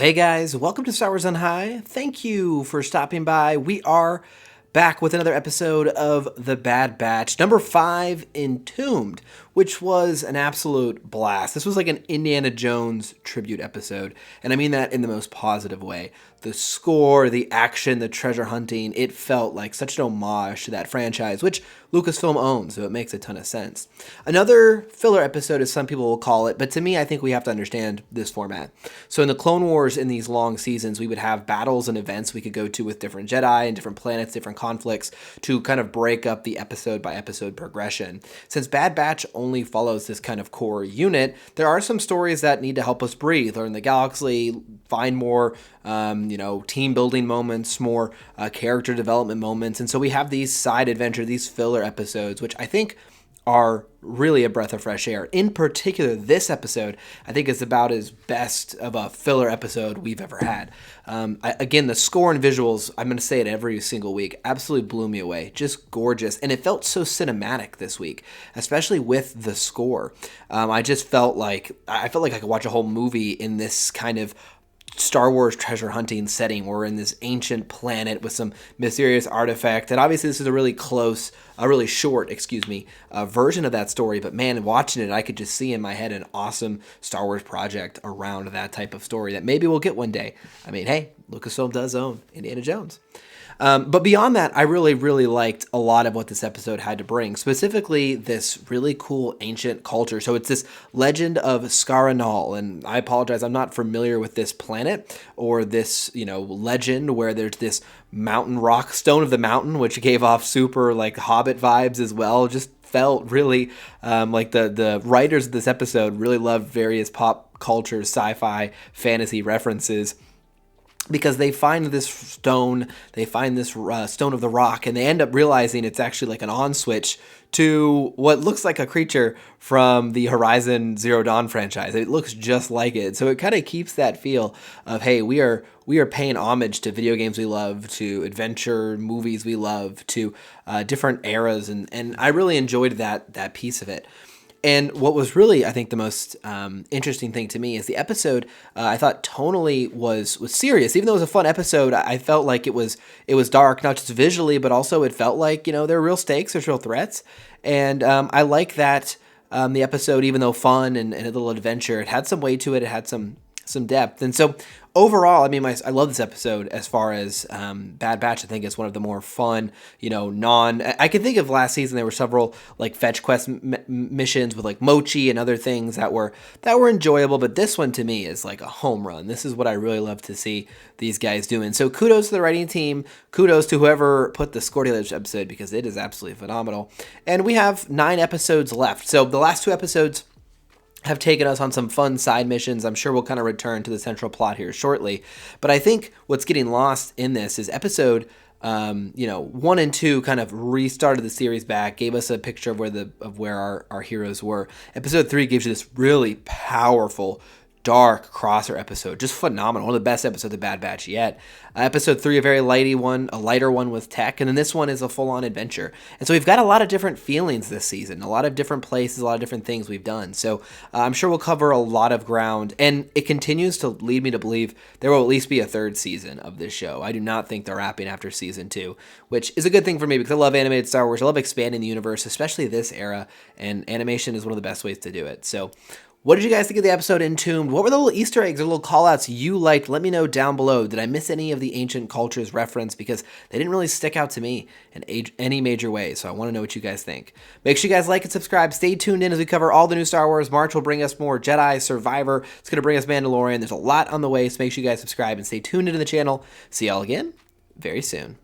Hey guys, welcome to Star Wars on High. Thank you for stopping by. We are back with another episode of The Bad Batch, number 5, Entombed, which was an absolute blast. This was like an Indiana Jones tribute episode, and I mean that in the most positive way. The score, the action, the treasure hunting, it felt like such an homage to that franchise, which Lucasfilm owns, so it makes a ton of sense. Another filler episode, as some people will call it, but to me, I think we have to understand this format. So in the Clone Wars, in these long seasons, we would have battles and events we could go to with different Jedi and different planets, different conflicts, to kind of break up the episode-by-episode progression. Since Bad Batch only follows this kind of core unit, there are some stories that need to help us breathe, learn the galaxy, find more team building moments, more character development moments. And so we have these side adventure, these filler episodes, which I think are really a breath of fresh air. In particular, this episode, I think is about as best of a filler episode we've ever had. Again, the score and visuals, I'm going to say it every single week, absolutely blew me away. Just gorgeous. And it felt so cinematic this week, especially with the score. I felt like I could watch a whole movie in this kind of Star Wars treasure hunting setting. We're in this ancient planet with some mysterious artifact, and obviously this is a really short version of that story, but man, watching it, I could just see in my head an awesome Star Wars project around that type of story that maybe we'll get one day. I mean, hey, Lucasfilm does own Indiana Jones. But beyond that, I really, really liked a lot of what this episode had to bring, specifically this really cool ancient culture. So it's this legend of Scaranal, and I apologize, I'm not familiar with this planet or this, legend where there's this mountain rock, Stone of the Mountain, which gave off super like Hobbit vibes as well. Just felt really like the writers of this episode really loved various pop culture, sci-fi, fantasy references, because they find this stone, Stone of the Rock, and they end up realizing it's actually like an on switch to what looks like a creature from the Horizon Zero Dawn franchise. It looks just like it. So it kind of keeps that feel of, hey, we are paying homage to video games we love, to adventure movies we love, to different eras, and I really enjoyed that piece of it. And what was really, I think, the most interesting thing to me is the episode, I thought tonally was serious. Even though it was a fun episode, I felt like it was dark, not just visually, but also it felt like, there are real stakes, there's real threats. And I like that the episode, even though fun and a little adventure, it had some weight to it, it had some depth. And so overall, I mean, I love this episode as far as Bad Batch. I think it's one of the more fun, I can think of last season, there were several like fetch quest missions with like Mochi and other things that were enjoyable, but this one to me is like a home run. This is what I really love to see these guys doing. So kudos to the writing team, kudos to whoever put the score together this episode, because it is absolutely phenomenal. And we have 9 episodes left. So the last 2 episodes have taken us on some fun side missions. I'm sure we'll kind of return to the central plot here shortly. But I think what's getting lost in this is episode 1 and 2 kind of restarted the series back, gave us a picture of where our heroes were. Episode 3 gives you this really powerful, dark crosser episode, just phenomenal. One of the best episodes of Bad Batch yet. Episode 3, a very lighter one with tech, and then this one is a full-on adventure. And so we've got a lot of different feelings this season, a lot of different places, a lot of different things we've done. So I'm sure we'll cover a lot of ground, and it continues to lead me to believe there will at least be a 3rd season of this show. I do not think they're wrapping after season 2, which is a good thing for me because I love animated Star Wars. I love expanding the universe, especially this era, and animation is one of the best ways to do it. So what did you guys think of the episode Entombed? What were the little Easter eggs or little call-outs you liked? Let me know down below. Did I miss any of the ancient cultures reference? Because they didn't really stick out to me in any major way, so I want to know what you guys think. Make sure you guys like and subscribe. Stay tuned in as we cover all the new Star Wars. March will bring us more Jedi, Survivor. It's going to bring us Mandalorian. There's a lot on the way, so make sure you guys subscribe and stay tuned into the channel. See y'all again very soon.